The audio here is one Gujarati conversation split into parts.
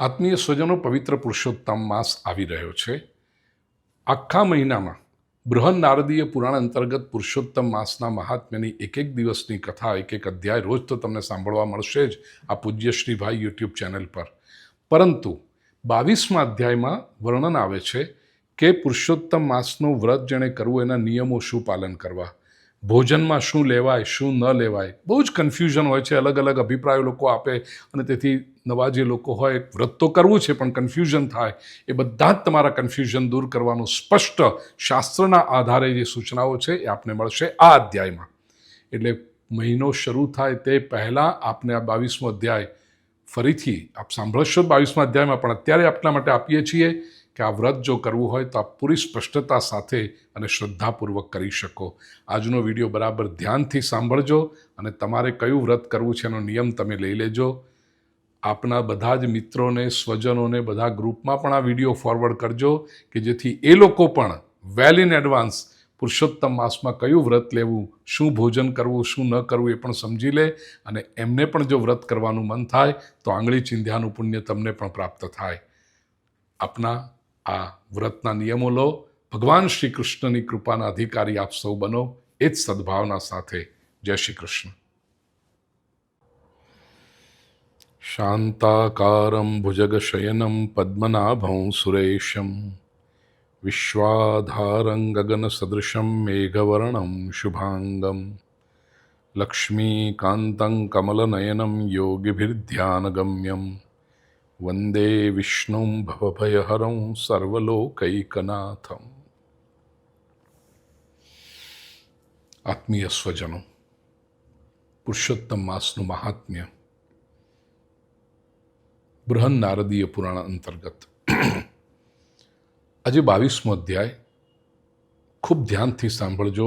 આત્મીય સ્વજનો પવિત્ર પુરુષોત્તમ માસ આવી રહ્યો છે. આખા મહિનામાં બૃહન નારદીય પુરાણ અંતર્ગત પુરુષોત્તમ માસના મહાત્મ્યની એક દિવસની કથા, એક અધ્યાય રોજ તો તમને સાંભળવા મળશે જ આ પૂજ્ય શ્રીભાઈ યુટ્યુબ ચેનલ પર. પરંતુ 22મા અધ્યાયમાં વર્ણન આવે છે કે પુરુષોત્તમ માસનું વ્રત જેણે કરવું એના નિયમો શું પાલન કરવા, ભોજનમાં શું લેવાય શું ન લેવાય. બહુ જ કન્ફ્યુઝન હોય છે, અલગ અલગ અભિપ્રાયો લોકો આપે અને તેથી નવા જે લોકો હોય વ્રત તો કરવું છે પણ કન્ફ્યુઝન થાય. એ બધા જ તમારા કન્ફ્યુઝન દૂર કરવાનું સ્પષ્ટ શાસ્ત્રના આધારે જે સૂચનાઓ છે એ આપને મળશે આ અધ્યાયમાં. એટલે મહિનો શરૂ થાય તે પહેલાં આપને આ 22મો અધ્યાય ફરીથી આપ સાંભળશો 22મા અધ્યાયમાં, પણ અત્યારે આપના માટે આપીએ છીએ કે આ વ્રત જો કરવું હોય તો આપ પૂરી સ્પષ્ટતા સાથે અને શ્રદ્ધાપૂર્વક કરી શકો. આજનો વિડીયો બરાબર ધ્યાનથી સાંભળજો અને તમારે કયું વ્રત કરવું છે એનો નિયમ તમે લઈ લેજો. આપના બધા જ મિત્રોને, સ્વજનોને બધા ગ્રુપમાં પણ આ વિડીયો ફોરવર્ડ કરજો કે જેથી એ લોકો પણ વેલ ઇન એડવાન્સ પુરુષોત્તમ માસમાં કયું વ્રત લેવું, શું ભોજન કરવું, શું ન કરવું એ પણ સમજી લે અને એમને પણ જો વ્રત કરવાનું મન થાય તો આંગળી ચિંધ્યાનું પુણ્ય તમને પણ પ્રાપ્ત થાય. આપના આ વ્રતના નિયમો લો, ભગવાન શ્રી કૃષ્ણની કૃપાના અધિકારી આપ સૌ બનો, એ જ સદભાવના સાથે. જય શ્રી કૃષ્ણ. શાંતાકારમ ભુજગશયનમ પદ્મનાભં સુરેશમ વિશ્વાધારં ગગનસદૃશં મેઘવર્ણં શુભાંગં લક્ષ્મીકાન્तं કમલનયनं યોગિભિર્ધ્યાનગમ્યં વંદે વિષ્ણું ભવભયહરં સર્વલોકૈકનાથમ. આત્મીય સ્વજનો, પુરુષોત્તમ માસનું મહાત્મ્ય બૃહન નારદીય પુરાણ અંતર્ગત આજે 22મો અધ્યાય ખૂબ ધ્યાનથી સાંભળજો.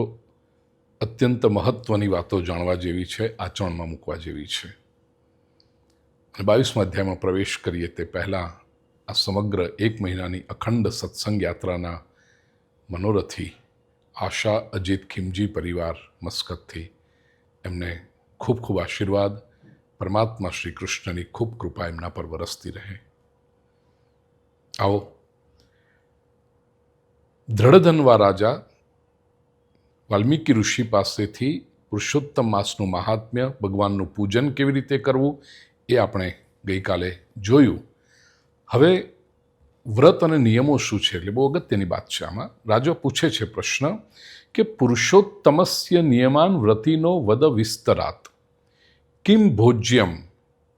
અત્યંત મહત્વની વાતો જાણવા જેવી છે, આચરણમાં મૂકવા જેવી છે. અને 22મા અધ્યાયમાં પ્રવેશ કરીએ તે પહેલાં આ સમગ્ર એક મહિનાની અખંડ સત્સંગ યાત્રાના મનોરથી આશા અજીત ખીમજી પરિવાર મસ્કતથી એમને ખૂબ ખૂબ આશીર્વાદ. પરમાત્મા શ્રી કૃષ્ણની ખૂબ કૃપા એમના પર વરસતી રહે. આવો, દ્રઢધનવા રાજા વાલ્મીકી ઋષિ પાસેથી પુરુષોત્તમ માસનું મહાત્મ્ય, ભગવાનનું પૂજન કેવી રીતે કરવું એ આપણે ગઈકાલે જોયું. હવે વ્રત અને નિયમો શું છે એટલે બહુ અગત્યની વાત છે. આમાં રાજા પૂછે છે પ્રશ્ન કે પુરુષોત્તમસ્ય નિયમાન વ્રતિનો વદ વિસ્તરાત કિમ ભોજ્યમ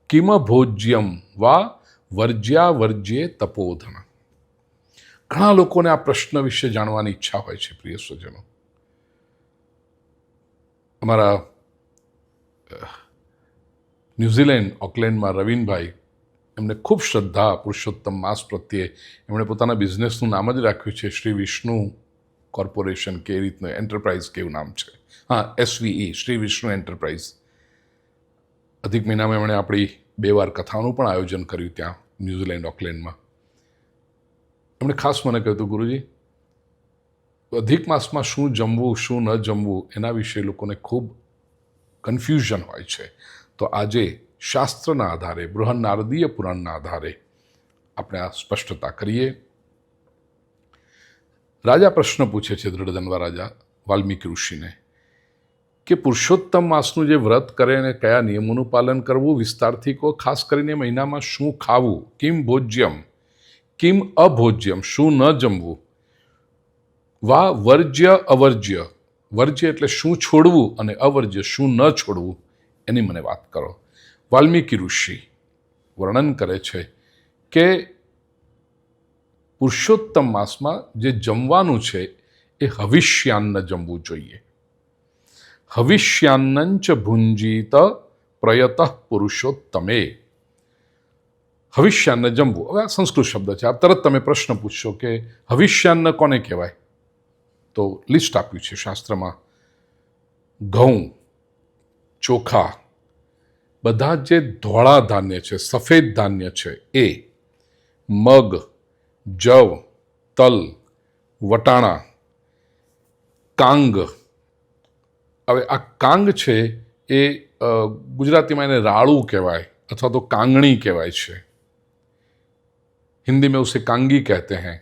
કિમ ભોજ્યમ વા વર્જ્યાવર્જ્યે તપોધન. ઘણા લોકોને આ પ્રશ્ન વિશે જાણવાની ઈચ્છા હોય છે. પ્રિય સ્વજનો, અમારા ન્યૂઝીલેન્ડ ઓકલેન્ડમાં રવિનભાઈ, એમને ખૂબ શ્રદ્ધા પુરુષોત્તમ માસ પ્રત્યે. એમણે પોતાના બિઝનેસનું નામ જ રાખ્યું છે શ્રી વિષ્ણુ કોર્પોરેશન, કે એ રીતનું એન્ટરપ્રાઇઝ કેવું નામ છે. SVE, Shri Vishnu enterprise. અધિક મહિનામાં એમણે આપણી 2 વાર કથાનું પણ આયોજન કર્યું ત્યાં ન્યૂઝીલેન્ડ ઓકલેન્ડમાં. એમણે ખાસ મને કહ્યું હતું, ગુરુજી, અધિક માસમાં શું જમવું શું ન જમવું એના વિશે લોકોને ખૂબ કન્ફ્યુઝન હોય છે. તો આજે શાસ્ત્રના આધારે, બૃહન નારદીય પુરાણના આધારે આપણે આ સ્પષ્ટતા કરીએ. રાજા પ્રશ્ન પૂછે છે, દ્રઢધનવા રાજા વાલ્મીકી ઋષિને, કે પુરુષોત્તમ માસનું જે વ્રત કરે અને કયા નિયમોનું પાલન કરવું, વિસ્તારથી કહો. ખાસ કરીને મહિનામાં શું ખાવું, કિમ ભોજ્યમ કિમ અભોજ્યમ, શું ન જમવું, વા વર્જ્ય અવર્જ્ય, વર્જ્ય એટલે શું છોડવું અને અવર્જ્ય શું ન છોડવું, એની મને વાત કરો. વાલ્મીકી ઋષિ વર્ણન કરે છે કે પુરુષોત્તમ માસમાં જે જમવાનું છે એ હવિષ્યાન્ન જમવું જોઈએ. હવિષ્યાન્નંચ ભુંજીત પ્રયત પુરુષોત્તમે. હવિષ્યાન્ન જમવું. હવે આ સંસ્કૃત શબ્દ છે. આ તરત તમે પ્રશ્ન પૂછશો કે હવિષ્યાન્ન કોને કહેવાય? તો લિસ્ટ આપ્યું છે શાસ્ત્રમાં. ઘઉં, ચોખા, બધા જે ધોળા ધાન્ય છે, સફેદ ધાન્ય છે એ, મગ, જવ, તલ, વટાણા, કાંગ. હવે આ કાંગ છે એ ગુજરાતીમાં એને રાળું કહેવાય અથવા તો કાંગણી કહેવાય છે. हिंदी में उसे कांगी कहते हैं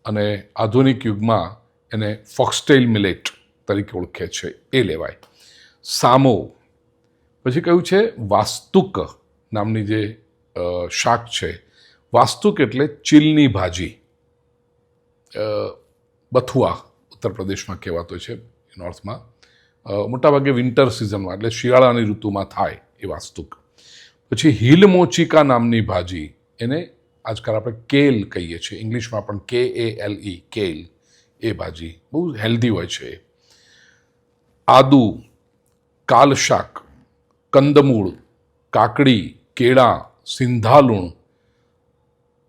અને આધુનિક યુગમાં એને ફોક્સટેલ મિલેટ તરીકે ઓળખે છે, એ લેવાય. સામો પછી કયું છે વાસ્તુક નામની જે શાક છે. વાસ્તુક એટલે ચીલની ભાજી, બથુઆ ઉત્તર પ્રદેશમાં કહેવાતો છે, નોર્થમાં મોટાભાગે વિન્ટર સિઝનમાં એટલે શિયાળાની ઋતુમાં થાય એ વાસ્તુક. પછી હિલ મોચિકા નામની ભાજી, એને આજકાલ આપણે કેલ કહીએ છીએ, ઇંગ્લિશમાં પણ KALE કેલ, એ ભાજી બહુ હેલ્ધી હોય છે. આદુ, કાલશાક, કંદમૂળ, કાકડી, કેળા, સિંધાલુણ,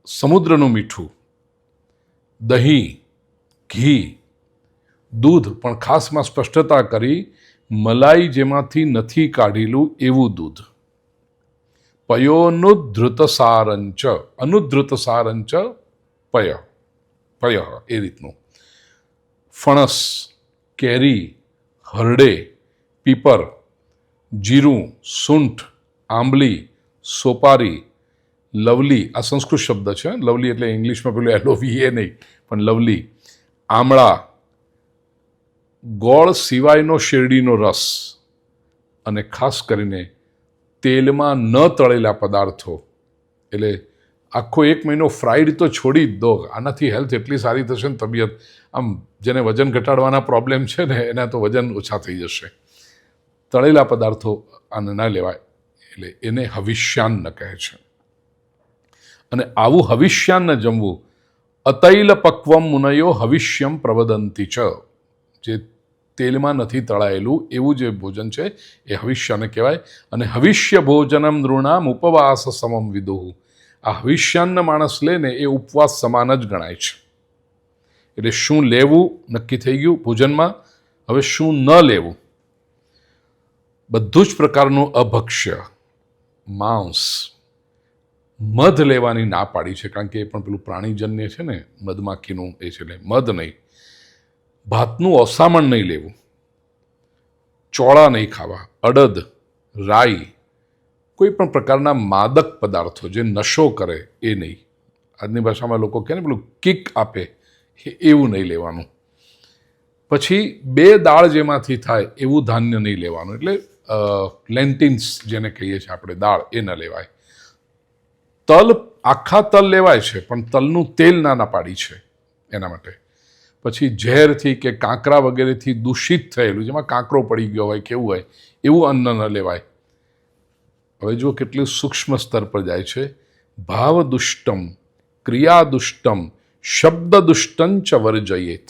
સમુદ્રનું મીઠું, દહીં, ઘી, દૂધ, પણ ખાસમાં સ્પષ્ટતા કરી મલાઈ જેમાંથી નથી કાઢેલું એવું દૂધ. પયોનુદ્ધૃત સારંચ, અનુદ્ધૃત સારંચ પય, એ રીતનું. ફણસ, કેરી, હરડે, પીપર, જીરું, સૂંઠ, આંબલી, સોપારી, લવલી, આ સંસ્કૃત શબ્દ છે, લવલી એટલે ઇંગ્લિશમાં પેલું LOVE એ નહીં, પણ લવલી, આમળા, ગોળ સિવાયનો શેરડીનો રસ, અને ખાસ કરીને તેલમાં ન તળેલા પદાર્થો. એટલે આખો 1 મહિનો ફ્રાઈડ તો છોડી જ દો, આનાથી હેલ્થ એટલી સારી થશે ને, તબિયત આમ જેને વજન ઘટાડવાના પ્રોબ્લેમ છે ને એના તો વજન ઓછા થઈ જશે. તળેલા પદાર્થો આને ન લેવાય, એટલે એને હવિષ્યાન્ન કહે છે. અને આવું હવિષ્યાન્ન જમવું, અતૈલ પક્વમ મુનયો હવિષ્યમ પ્રવદંતી ચ, જે તેલમાં નથી તળાયેલું એવું જે ભોજન છે એ હવિષ્યને કહેવાય. અને હવિષ્ય ભોજનમ નૃણામ ઉપવાસ સમમ વિદુઃ, આ હવિષ્યાન્ન માણસ લે ને એ ઉપવાસ સમાન જ ગણાય છે. એટલે શું લેવું નક્કી થઈ ગયું ભોજનમાં. હવે શું ન લેવું? બધું જ પ્રકારનું અભક્ષ્ય, માંસ, મધ લેવાની ના પાડી છે, કારણ કે એ પણ પેલું પ્રાણીજન્ય છે ને, મધમાખીનું એ છે, એટલે મધ નહીં. ભાતનું ઓસામણ નહીં લેવું, ચોળા નહીં ખાવા, અડદ, રાઈ, કોઈ પણ પ્રકારના માદક પદાર્થો જે નશો કરે એ નહીં. આજની ભાષામાં લોકો કહે ને પેલું કિક આપે, એવું નહીં લેવાનું. પછી 2 દાળ જેમાંથી થાય એવું ધાન્ય નહીં લેવાનું, એટલે લેન્ટિન્સ જેને કહીએ છીએ આપણે, દાળ, એ ન લેવાય. તલ, આખા તલ લેવાય છે, પણ તલનું તેલ ના પાડી છે એના માટે. પછી ઝેરથી કે કાંકરા વગેરેથી દૂષિત થયેલું, જેમાં કાંકરો પડી ગયો હોય કેવું હોય એવું અન્ન ન લેવાય. હવે જુઓ કેટલું સૂક્ષ્મ સ્તર પર જાય છે. ભાવ દુષ્ટમ, ક્રિયા દુષ્ટમ, શબ્દ દુષ્ટંચ વર્જયેત.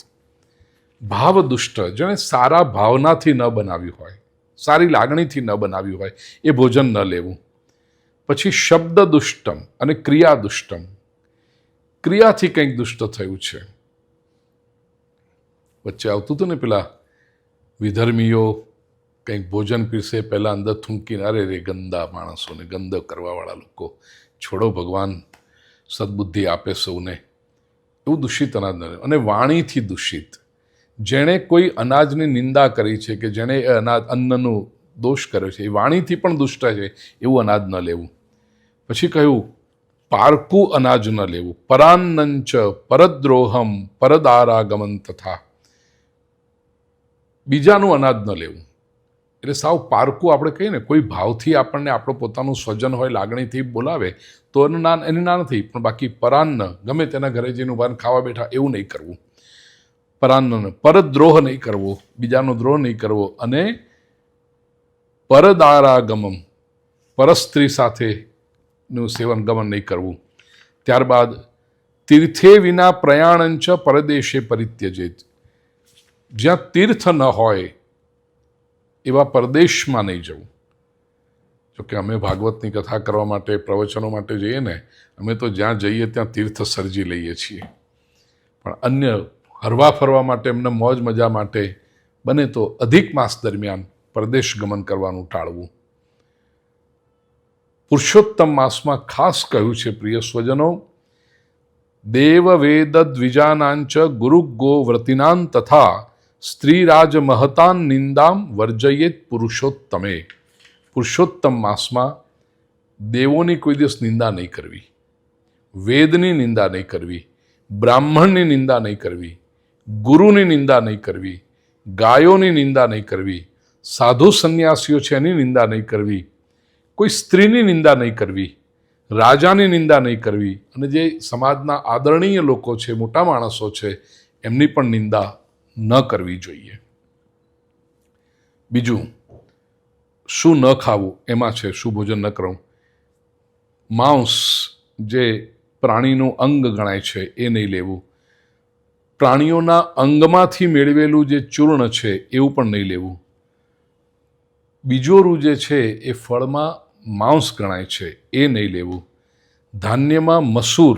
ભાવ દુષ્ટ, જેને સારા ભાવનાથી ન બનાવ્યું હોય, સારી લાગણીથી ન બનાવ્યું હોય, એ ભોજન ન લેવું. પછી શબ્દ દુષ્ટમ અને ક્રિયા દુષ્ટમ, ક્રિયાથી કંઈક દુષ્ટ થયું છે. વચ્ચે આવતું હતું ને પેલા વિધર્મીઓ કંઈક ભોજન પીરસે પહેલાં અંદર થૂંકીને, અરે રે ગંદા માણસોને, ગંદા કરવાવાળા લોકો, છોડો, ભગવાન સદબુદ્ધિ આપે સૌને. એવું દૂષિત અનાજ ન લેવું. અને વાણીથી દૂષિત, જેણે કોઈ અનાજની નિંદા કરી છે કે જેણે એ અન્નનું દોષ કર્યો છે, એ વાણીથી પણ દુષ્ટ છે, એવું અનાજ ન લેવું. પછી કહ્યું પારકું અનાજ ન લેવું. પરાન્નંચ, પરદ્રોહમ, પરદારાગમન તથા, બીજાનું અનાજ ન લેવું. એટલે સાવ પારકું આપણે કહીએ ને, કોઈ ભાવથી આપણને આપણો પોતાનું સ્વજન હોય, લાગણીથી બોલાવે તો એની ના નથી, પણ બાકી પરાન્ન, ગમે તેના ઘરે જઈને ઉભા ખાવા બેઠા એવું નહીં કરવું. પરાન્ન, પરદ્રોહ નહીં કરવો, બીજાનો દ્રોહ નહીં કરવો. અને પરદારાગમમ, પરસ્ત્રી સાથેનું સેવન ગમન નહીં કરવું. ત્યારબાદ તીર્થે વિના પ્રયાણંચ પરદેશે પરિત્યજેત, જ્યાં તીર્થ ન હોય એવા પરદેશમાં નહીં જવું. જોકે અમે ભાગવતની કથા કરવા માટે, પ્રવચનો માટે જઈએ ને, અમે તો જ્યાં જઈએ ત્યાં તીર્થ સર્જી લઈએ છીએ. પણ અન્ય હરવા ફરવા માટે, એમને મોજ મજા માટે બને તો અધિક માસ દરમિયાન પરદેશ ગમન કરવાનું ટાળવું. પુરુષોત્તમ માસમાં ખાસ કહ્યું છે પ્રિય સ્વજનો, દેવ વેદ દ્વિજાનાંચ ગુરુ ગો વ્રતિનાં તથા સ્ત્રીરાજ મહતાન નિંદામ વર્જયેત પુરુષોત્તમે. પુરુષોત્તમ માસમાં દેવોની કોઈ દિવસ નિંદા નહીં કરવી, વેદની નિંદા નહીં કરવી, બ્રાહ્મણની નિંદા નહીં કરવી, ગુરુની નિંદા નહીં કરવી, ગાયોની નિંદા નહીં કરવી, સાધુ સંન્યાસીઓ છે એની નિંદા નહીં કરવી, કોઈ સ્ત્રીની નિંદા નહીં કરવી, રાજાની નિંદા નહીં કરવી, અને જે સમાજના આદરણીય લોકો છે, મોટા માણસો છે, એમની પણ નિંદા ન કરવી જોઈએ. બીજું, શું ન ખાવું એમાં છે, શું ભોજન ન કરવું. માંસ જે પ્રાણીનું અંગ ગણાય છે એ નહીં લેવું. પ્રાણીઓના અંગમાંથી મેળવેલું જે ચૂર્ણ છે એવું પણ નહીં લેવું. બીજોરું જે છે એ ફળમાં માંસ ગણાય છે એ નહીં લેવું. ધાન્યમાં મસૂર,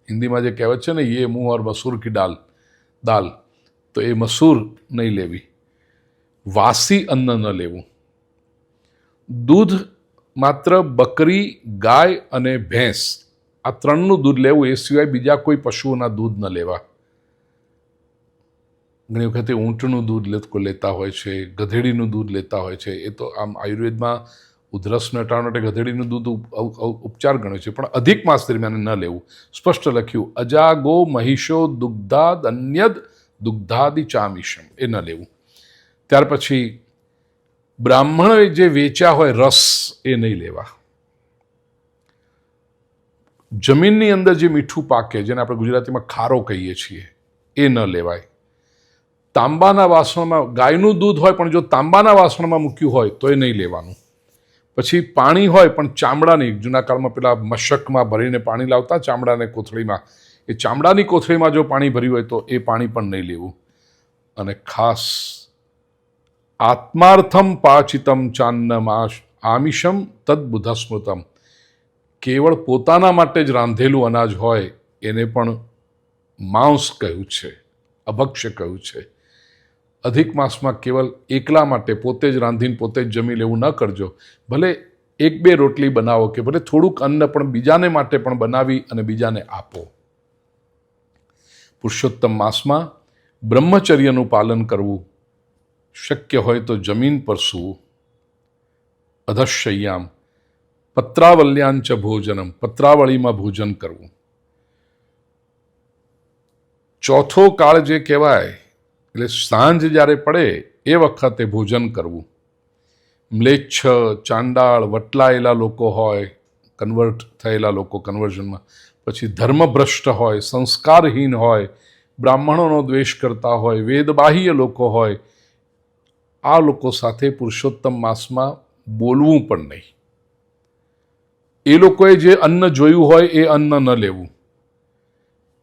હિન્દીમાં જે કહેવત છે ને, યે મુંહ ઓર મસૂર કી દાલ, તો એ મસૂર નહીં લેવી. વાસી અન્ન ન લેવું. દૂધ માત્ર બકરી, ગાય અને ભેંસ આ ત્રણનું દૂધ લેવું, એ સિવાય બીજા કોઈ પશુઓના દૂધ ન લેવા. ઘણી વખતે ઊંટનું દૂધ લોકો લેતા હોય છે, ગધેડીનું દૂધ લેતા હોય છે. એ તો આમ આયુર્વેદમાં ઉધરસને હટાવવા માટે ગધેડીનું દૂધ ઉપચાર ગણ્યો છે, પણ અધિક માસ દરમિયાન ન લેવું. સ્પષ્ટ લખ્યું, અજાગો મહિષો દુગ્ધાદ અન્યદ દુગ્ધાદિ ચામિષમ, એ ન લેવું. ત્યાર પછી બ્રાહ્મણોએ જે વેચ્યા હોય રસ એ નહીં લેવા. જમીનની અંદર જે મીઠું પાકે, જેને આપણે ગુજરાતીમાં ખારો કહીએ છીએ, એ ન લેવાય. તાંબાના વાસણમાં ગાયનું દૂધ હોય પણ જો તાંબાના વાસણમાં મૂક્યું હોય તો એ નહીં લેવાનું. પછી પાણી હોય પણ ચામડાની, જૂના કાળમાં પેલા મશકમાં ભરીને પાણી લાવતા ચામડાને કોથળીમાં, એ ચામડાની કોથળીમાં જો પાણી ભર્યું હોય તો એ પાણી પણ નહીં લેવું. અને ખાસ આત્માર્થમ પાચિતમ ચાન્નમ આમિષમ તદ્બુધસ્મૃતમ, કેવળ પોતાના માટે જ રાંધેલું અનાજ હોય એને પણ માંસ કહ્યું છે, અભક્ષ્ય કહ્યું છે. અધિક માસમાં કેવલ એકલા માટે પોતે જ રાંધીને પોતે જ જમી લેવું ન કરજો. ભલે એક બે રોટલી બનાવો કે ભલે થોડુંક અન્ન પણ બીજાને માટે પણ બનાવી અને બીજાને આપો. પુરુષોત્તમ માસમાં બ્રહ્મચર્યનું પાલન કરવું, શક્ય હોય તો જમીન પર સૂવું. અધશય્યામ પત્રાવલ્યાંચ ભોજનમ, પત્રાવળીમાં ભોજન કરવું. ચોથો કાળ જે કહેવાય, એટલે સાંજ જ્યારે પડે એ વખતે ભોજન કરવું. મ્લેચ્છ, ચાંડાળ, વટલાયેલા લોકો હોય, કન્વર્ટ થયેલા લોકો કન્વર્ઝનમાં, પછી ધર્મભ્રષ્ટ હોય, સંસ્કારહીન હોય, બ્રાહ્મણોનો દ્વેષ કરતા હોય, વેદબાહ્ય લોકો હોય, આ લોકો સાથે પુરુષોત્તમ માસમાં બોલવું પણ નહીં. એ લોકોએ જે અન્ન જોયું હોય એ અન્ન ન લેવું.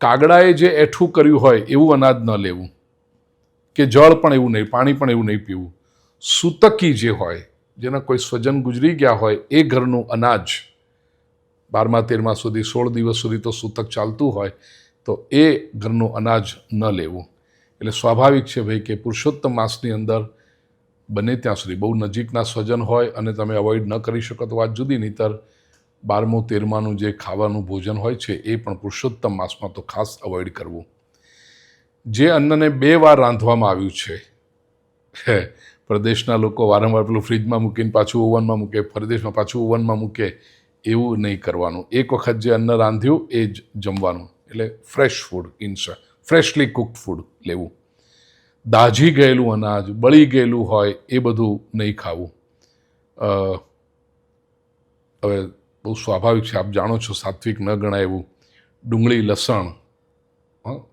કાગડાએ જે એઠું કર્યું હોય એવું અનાજ ન લેવું, કે જળ પણ એવું નહીં, પાણી પણ એવું નહીં પીવું. સૂતકી જે હોય, જેના કોઈ સ્વજન ગુજરી ગયા હોય, એ ઘરનું અનાજ 12મા 13મા સુધી 16 દિવસ સુધી તો સૂતક ચાલતું હોય, તો એ ઘરનું અનાજ ન લેવું. એટલે સ્વાભાવિક છે ભાઈ કે પુરુષોત્તમ માસની અંદર બને ત્યાં સુધી બહુ નજીકના સ્વજન હોય અને તમે અવોઇડ ન કરી શકો તો વાત જુદી, નહીંતર 12મું 13માનું જે ખાવાનું ભોજન હોય છે એ પણ પુરુષોત્તમ માસમાં તો ખાસ અવોઇડ કરવું. જે અન્નને 2 વાર રાંધવામાં આવ્યું છે, પ્રદેશના લોકો વારંવાર પેલું ફ્રીજમાં મૂકીને પાછું ઓવનમાં મૂકે, પરદેશમાં પાછું ઓવનમાં મૂકે, એવું નહીં કરવાનું. એક વખત જે અન્ન રાંધ્યું એ જ જમવાનું. એટલે ફ્રેશ ફૂડ, ફ્રેશલી કુક્ડ ફૂડ લેવું. દાઝી ગયેલું અનાજ, બળી ગયેલું હોય એ બધું નહીં ખાવું. હવે બહુ સ્વાભાવિક છે, આપ જાણો છો સાત્વિક ન ગણાય એવું ડુંગળી, લસણ,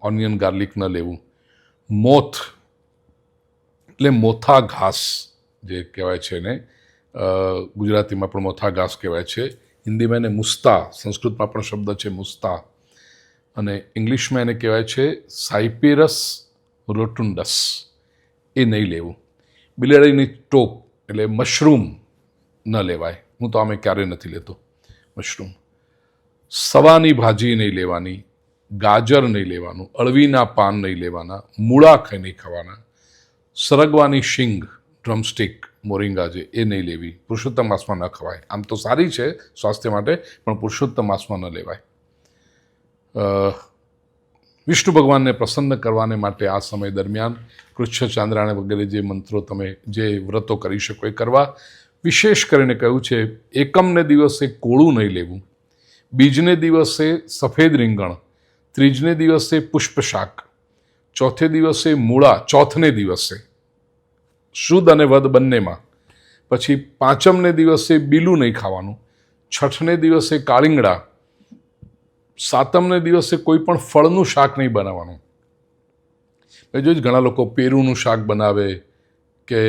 ઓનિયન, ગાર્લિક ન લેવું. મોથ એટલે મોથા ઘાસ જે કહેવાય છે ને, ગુજરાતીમાં પણ મોથા ઘાસ કહેવાય છે, હિન્દીમાં એને મુસ્તા, સંસ્કૃતમાં પણ શબ્દ છે મુસ્તા, અને ઇંગ્લિશમાં એને કહેવાય છે સાયપેરસ રોટુન્ડસ, એ નહીં લેવું. બિલાડીની ટોપ એટલે મશરૂમ ન લેવાય, હું તો આમે ક્યારેય નથી લેતો મશરૂમ. સવાની ભાજી નહીં લેવાની, ગાજર નહીં લેવાનું, અળવીના પાન નહીં લેવાના, મૂળા નહીં ખાવાના, સરગવાની શીંગ, ડ્રમસ્ટિક, મોરિંગા જે એ નહીં લેવી. પુરુષોત્તમ માસમાં ન ખવાય. આમ તો સારી છે સ્વાસ્થ્ય માટે, પણ પુરુષોત્તમ માસમાં ન લેવાય. વિષ્ણુ ભગવાનને પ્રસન્ન કરવાને માટે આ સમય દરમિયાન કૃચ્છ ચાંદ્રાયણ વગેરે જે મંત્રો તમે જે વ્રતો કરી શકો એ કરવા. વિશેષ કરીને કહ્યું છે એકમને દિવસે કોળું નહીં લેવું, બીજને દિવસે સફેદ રીંગણ, ત્રીજને દિવસે પુષ્પ શાક, ચોથે દિવસે મૂળા, ચોથને દિવસે શુદ્ધ અને વધ બંનેમાં, પછી પાંચમને દિવસે બીલું નહીં ખાવાનું, છઠને દિવસે કાળીંગડા, સાતમને દિવસે કોઈ પણ ફળનું શાક નહીં બનાવવાનું. જોઈ ઘણા લોકો પેરુનું શાક બનાવે કે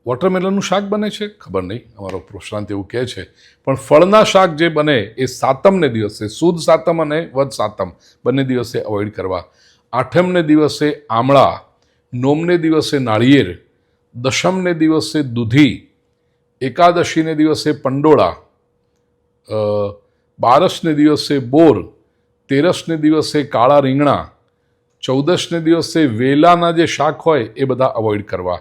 વોટરમેલનનું શાક બને છે, ખબર નહીં, અમારો પ્રોશાંત એવું કહે છે. પણ ફળના શાક જે બને એ સાતમને દિવસે, સુદ સાતમ અને વદ સાતમ બંને દિવસે અવોઇડ કરવા. આઠમને દિવસે આમળા, નોમને દિવસે નાળિયેર, દશમને દિવસે દૂધી, એકાદશીને દિવસે પંડોળા, 12ને દિવસે બોર, 13ને દિવસે કાળા રીંગણા, 14ને દિવસે વેલાના જે શાક હોય એ બધા અવોઇડ કરવા.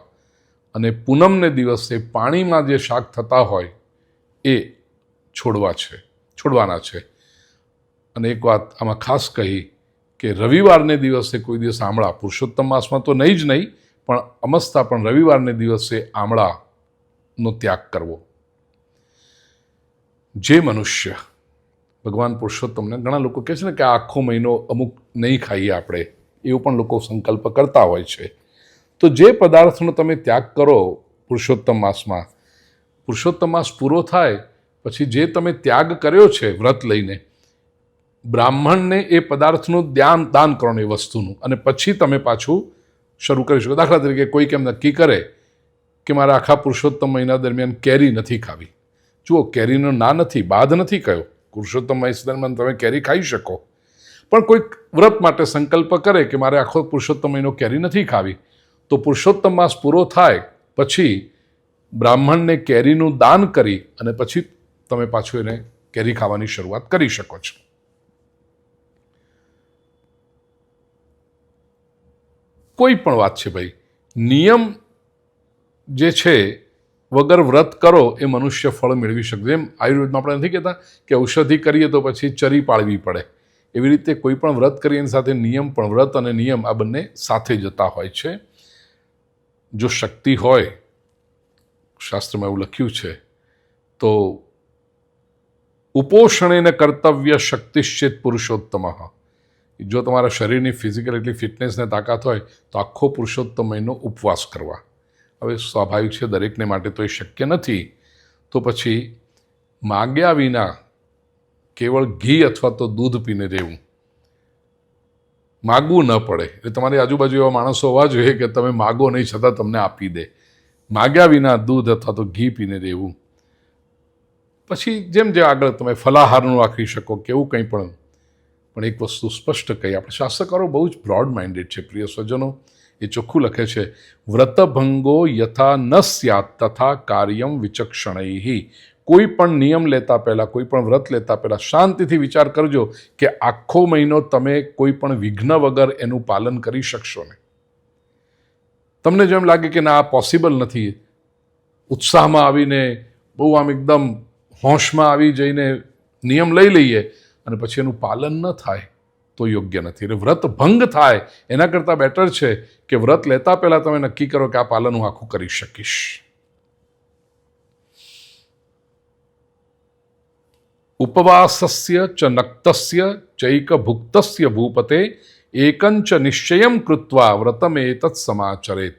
અને પૂનમને દિવસે પાણીમાં જે શાક થતા હોય એ છોડવાના છે. અને એક વાત આમાં ખાસ કહી કે રવિવારને દિવસે કોઈ દિવસ આમળા, પુરુષોત્તમ માસમાં તો નહીં જ નહીં, પણ અમસ્તા પણ રવિવારને દિવસે આમળાનો ત્યાગ કરવો. જે મનુષ્ય ભગવાન પુરુષોત્તમને, ઘણા લોકો કહે છે ને કે આખો મહિનો અમુક નહીં ખાઈએ આપણે, એવું પણ લોકો સંકલ્પ કરતા હોય છે. તો જે પદાર્થનો તમે ત્યાગ કરો પુરુષોત્તમ માસમાં, પુરુષોત્તમ માસ પૂરો થાય પછી જે તમે ત્યાગ કર્યો છે વ્રત લઈને, બ્રાહ્મણને એ પદાર્થનું દાન કરો એ વસ્તુનું, અને પછી તમે પાછું શરૂ કરી શકો. દાખલા તરીકે કોઈ કેમ નક્કી કરે કે મારે આખા પુરુષોત્તમ મહિના દરમિયાન કેરી નથી ખાવી. જુઓ, કેરીનો ના નથી, બાદ નથી કયો. પુરુષોત્તમ માસ દરમિયાન તમે કેરી ખાઈ શકો, પણ કોઈક વ્રત માટે સંકલ્પ કરે કે મારે આખો પુરુષોત્તમ મહિનો કેરી નથી ખાવી, તો પુરુષોત્તમ માસ પૂરો થાય પછી બ્રાહ્મણને કેરીનું દાન કરી અને પછી તમે પાછું એને કેરી ખાવાની શરૂઆત કરી શકો છો. કોઈ પણ વાત છે ભાઈ, નિયમ જે છે વગર વ્રત કરો એ મનુષ્ય ફળ મેળવી શકે. જેમ આયુર્વેદમાં આપણે નથી કહેતા કે ઔષધિ કરીએ તો પછી ચરી પાળવી પડે, એવી રીતે કોઈ પણ વ્રત કરીએ એની સાથે નિયમ પણ, વ્રત અને નિયમ આ બંને સાથે જતા હોય છે. જો શક્તિ હોય, શાસ્ત્રમાં એવું લખ્યું છે, તો ઉપોષણેન કર્તવ્ય શક્તિશ્ચેત પુરુષોત્તમ. જો તમારા શરીરની ફિઝિકલ એટલી ફિટનેસને તાકાત હોય તો આખો પુરુષોત્તમ મહિનો ઉપવાસ કરવા. હવે સ્વાભાવિક છે દરેકને માટે તો એ શક્ય નથી, તો પછી માગ્યા વિના કેવળ ઘી અથવા તો દૂધ પીને રહેવું, માગવું ન પડે. એટલે તમારી આજુબાજુ એવા માણસો હોવા જોઈએ કે તમે માગો નહીં છતાં તમને આપી દે. માગ્યા વિના દૂધ અથવા તો ઘી પીને રહેવું. પછી જેમ જે આગળ તમે ફલાહારનું રાખી શકો કે એવું કંઈ પણ એક વસ્તુ સ્પષ્ટ કહી, આપણે શાસ્ત્રકારો બહુ જ બ્રોડ માઇન્ડેડ છે પ્રિય સ્વજનો. એ ચોખ્ખું લખે છે, વ્રતભંગો યથા ન સ્યાત તથા કાર્યમ વિચક્ષણૈ. કોઈ પણ નિયમ લેતા પહેલાં, કોઈ પણ વ્રત લેતા પહેલાં શાંતિથી વિચાર કરજો કે આખો મહિનો તમે કોઈ પણ વિઘ્ન વગર એનું પાલન કરી શકશો ને. તમને જેમ લાગે કે ના આ પોસિબલ નથી, ઉત્સાહમાં આવીને બહુ આમ એકદમ હોશમાં આવી જઈને નિયમ લઈ લઈએ અને પછી એનું પાલન ન થાય તો યોગ્ય નથી. એટલે વ્રત ભંગ થાય એના કરતાં બેટર છે કે વ્રત લેતા પહેલાં તમે નક્કી કરો કે આ પાલન હું આખું કરી શકીશ. ઉપવાસસ્ય ચ નક્તસ્ય ચૈક ભુક્તસ્ય ભૂપતે એકંચ નિશ્ચયમ કૃત્વા વ્રતમેતત્ સમાચરેત.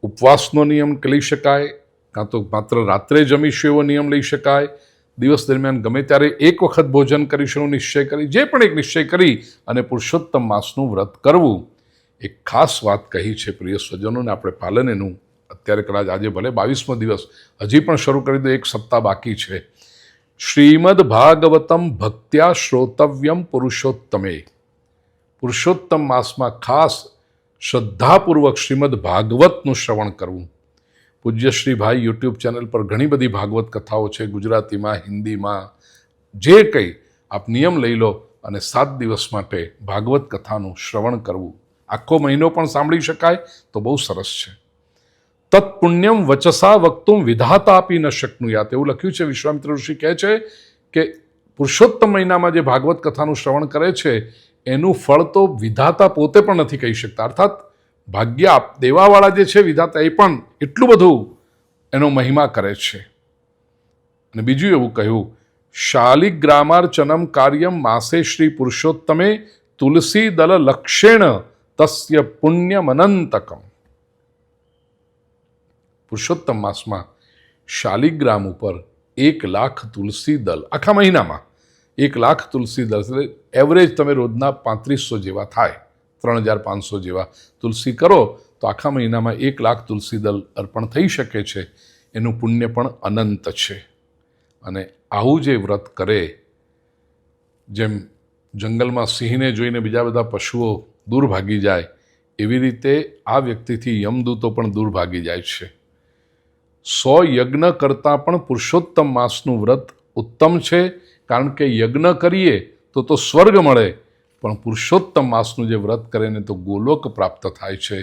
ઉપવાસનો નિયમ લઈ શકાય, કાં તો માત્ર રાત્રે જમીશું એવો નિયમ લઈ શકાય, દિવસ દરમિયાન ગમે ત્યારે એક વખત ભોજન કરીશું નિશ્ચય કરી, જે પણ એક નિશ્ચય કરી અને પુરુષોત્તમ માસનું વ્રત કરવું. એક ખાસ વાત કહી છે પ્રિય સ્વજનોને, આપણે પાલન એનું અત્યારે કદાચ આજે ભલે 22મો દિવસ, હજી પણ શરૂ કરી દો, એક સપ્તાહ બાકી છે. શ્રીમદ ભાગવતમ ભક્ત્યા શ્રોતવ્યમ પુરુષોત્તમે. પુરુષોત્તમ માસમાં ખાસ શ્રદ્ધાપૂર્વક શ્રીમદ ભાગવતનું શ્રવણ કરવું. પૂજ્ય શ્રી ભાઈ યુટ્યુબ ચેનલ પર ઘણી બધી ભાગવત કથાઓ છે, ગુજરાતીમાં, હિન્દીમાં, જે કંઈ આપ નિયમ લઈ લો અને 7 દિવસ માટે ભાગવત કથાનું શ્રવણ કરવું. આખો મહિનો પણ સાંભળી શકાય તો બહુ સરસ છે. તત્પુણ્યમ વચસા વક્તુમ વિધાતા આપી ન શક્નુયાત, એવું લખ્યું છે. વિશ્વામિત્ર ઋષિ કહે છે કે પુરુષોત્તમ મહિનામાં જે ભાગવત કથાનું શ્રવણ કરે છે એનું ફળ તો વિધાતા પોતે પણ નથી કહી શકતા. અર્થાત ભાગ્ય દેવાવાળા જે છે વિધાતા, એ પણ એટલું બધું એનો મહિમા કરે છે. અને બીજું એવું કહ્યું, શાલિગ્રામાર્ચનમ કાર્યમ માસે શ્રી પુરુષોત્તમે તુલસી દલ લક્ષેણ તસ્ય પુણ્યમનંતકમ. પુરુષોત્તમ માસમાં શાલિગ્રામ ઉપર 1,00,000 તુલસી દલ, આખા મહિનામાં 1,00,000 તુલસી દલ, એટલે એવરેજ તમે રોજના 3500 જેવા થાય, 3,500 જેવા તુલસી કરો તો આખા મહિનામાં 1,00,000 તુલસી દલ અર્પણ થઈ શકે છે. એનું પુણ્ય પણ અનંત છે. અને આવું જે વ્રત કરે, જેમ જંગલમાં સિંહને જોઈને બીજા બધા પશુઓ દૂર ભાગી જાય, એવી રીતે આ વ્યક્તિથી યમદૂતો પણ દૂર ભાગી જાય છે. 100 યજ્ઞ કરતાં પણ પુરુષોત્તમ માસનું વ્રત ઉત્તમ છે, કારણ કે યજ્ઞ કરીએ તો સ્વર્ગ મળે, પણ પુરુષોત્તમ માસનું જે વ્રત કરે ને તો ગોલોક પ્રાપ્ત થાય છે.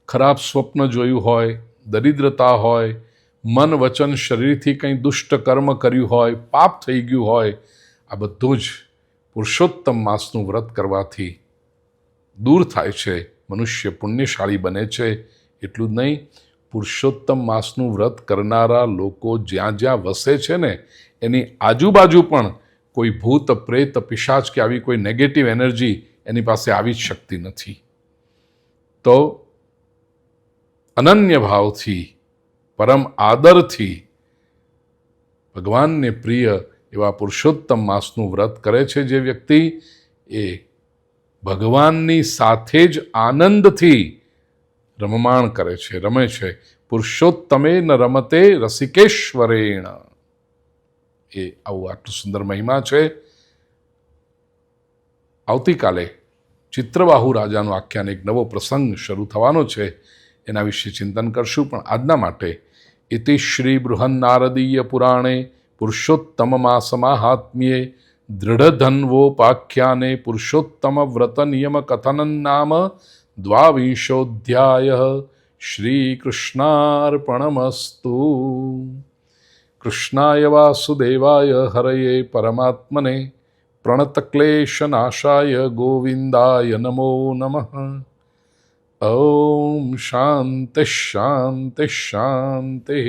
ખરાબ સ્વપ્ન જોયું હોય, દરિદ્રતા હોય, મન વચન શરીરથી કંઈ દુષ્ટ કર્મ કર્યું હોય, પાપ થઈ ગયું હોય, આ બધું જ પુરુષોત્તમ માસનું વ્રત કરવાથી દૂર થાય છે. મનુષ્ય પુણ્યશાળી બને છે. એટલું જ નહીં, પુરુષોત્તમ માસનું વ્રત કરનારા લોકો જ્યાં જ્યાં વસે છે ને, એની આજુબાજુ પણ કોઈ ભૂત, પ્રેત, પિશાચ કે આવી કોઈ નેગેટિવ એનર્જી એની પાસે આવી જ શકતી નથી. તો અનન્ય ભાવથી, પરમ આદરથી ભગવાનને પ્રિય એવા પુરુષોત્તમ માસનું વ્રત કરે છે જે વ્યક્તિ, એ ભગવાનની સાથે જ આનંદથી રમમાણ કરે છે, રમે છે. પુરુષોત્તમે ન રમતે રસિકેશ્વરેણ. એ આટલું સુંદર મહિમા છે. આવતીકાલે ચિત્રબાહુ રાજાનું આખ્યાન, એક નવો પ્રસંગ શરૂ થવાનો છે, એના વિશે ચિંતન કરશું. પણ આજના માટે ઇતિ શ્રી બૃહન્નારદીય પુરાણે પુરુષોત્તમ માસ માહાત્મ્યે દૃઢધન્વોપાખ્યાને પુરુષોત્તમ વ્રત નિયમ કથનં નામ 22. શ્રીકૃષ્ણાર્પણમસ્તુ. કૃષ્ણાય વાસુદેવાય હરયે પરમાત્મને પ્રણતક્લેશનાશાય ગોવિંદાય નમો નમઃ. ઓમ શાંતિ શાંતિ શાંતિ.